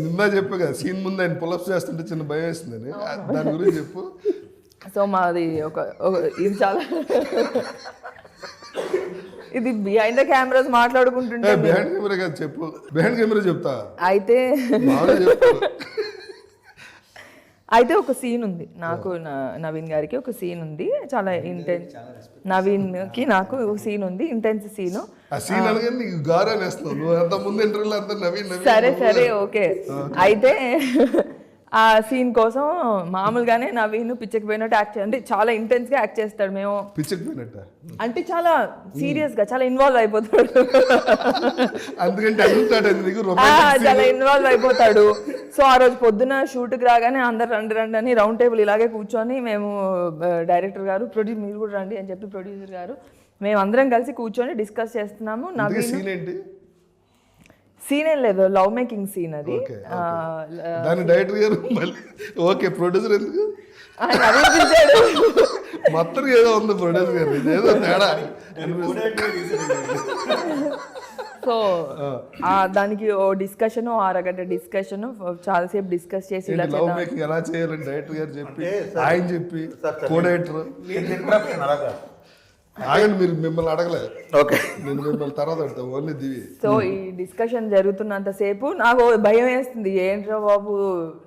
నిన్న చెప్పా కదా సీన్ ముందు ఆయన పులప్స్ చేస్తుంటే చిన్న భయం వేస్తుందని, దాని గురించి చెప్పు. సో మాది ఇది చాలా ఇది బిహైండ్ ద కెమెరాస్ మాట్లాడుకుంటుంటే బిహైండ్ కెమెరా కాదు చెప్పు, బిహైండ్ కెమెరా చెప్తా అయితే చెప్పు. అయితే ఒక సీన్ ఉంది నాకు నవీన్ గారికి ఒక సీన్ ఉంది, చాలా ఇంటెన్స్. నవీన్కి నాకు సీన్ ఉంది, ఇంటెన్స్ సీను. ఆ సీన్ అనగానే నీకు గారాన్ని వేస్తావు నువ్వు, అంత ముందు ఇంటర్వ్యూలో అంతా నవీన్ సరే ఓకే. అయితే ఆ సీన్ కోసం మామూలుగానే నవీన్ పిచ్చకి పోయినట్టు యాక్ట్ అంటే చాలా ఇంటెన్స్ గా యాక్ట్ చేస్తాడు. మేము పిచ్చకి పోయినట్ట అంటే చాలా సీరియస్ గా చాలా ఇన్వాల్వ్ అయిపోతాడు, చాలా ఇన్వాల్వ్ అయిపోతాడు. సో ఆ రోజు పొద్దున షూట్కి రాగానే అందరు రండి అని రౌండ్ టేబుల్ ఇలాగే కూర్చొని మేము డైరెక్టర్ గారు మీరు కూడా రండి అని చెప్పి ప్రొడ్యూసర్ గారు మేము అందరం కలిసి కూర్చొని డిస్కస్ చేస్తున్నాము. నవీన్ సీన్ ఏం లేదు, లవ్ మేకింగ్ సీన్ అది. దాని డైరెక్టర్ గారు ఓకే, ప్రొడ్యూసర్ ఎందుకు మొత్తం ఏదో ఉంది ప్రొడ్యూసర్ గారు ఏదో తేడా. సో దానికి ఓ డిస్కషన్, అరగంట డిస్కషన్, చాలాసేపు డిస్కస్ చేసి ఇలా లవ్ మేకింగ్ ఎలా చేయాలని డైరెక్టర్ గారు చెప్పి ఆయన చెప్పి కో డైరెక్టర్ ఆగండి, మీరు మిమ్మల్ని అడగలేదు. ఓకే, నేను మిమ్మల్ని తర్వాత అడుగుతా, ఓన్లీ దివి. సో ఈ డిస్కషన్ జరుగుతున్నంతసేపు నాకు భయం వేస్తుంది, ఏంట్రా బాబు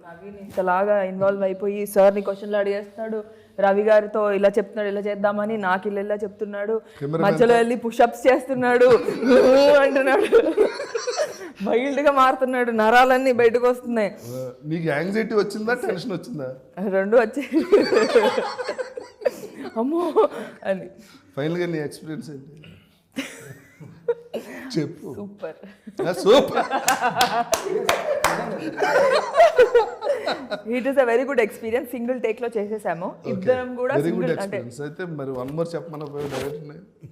నవీన్ ఇంతలాగా ఇన్వాల్వ్ అయిపోయి సార్ని క్వశ్చన్లు అడిగేస్తున్నాడు, రవి గారితో ఇలా చెప్తున్నాడు ఇలా చేద్దామని, నాకు ఇలా చెప్తున్నాడు, మధ్యలో వెళ్ళి పుషప్స్ చేస్తున్నాడు అంటున్నాడు, వైల్డ్ గా మారుతున్నాడు, నరాలన్నీ బయటకు వస్తున్నాయి. నీకు యాంగ్జైటీ వచ్చిందా టెన్షన్ వచ్చిందా? రెండు వచ్చాయి. అమ్మో అని. ఫైనల్ గా నీ ఎక్స్పీరియన్స్ ఏంటి చెప్పు. Super it is a very good experience. Single take లో చేసేసాము ఇద్దరం కూడా. Very good experience. అయితే మరి వన్ మోర్ చెప్పమని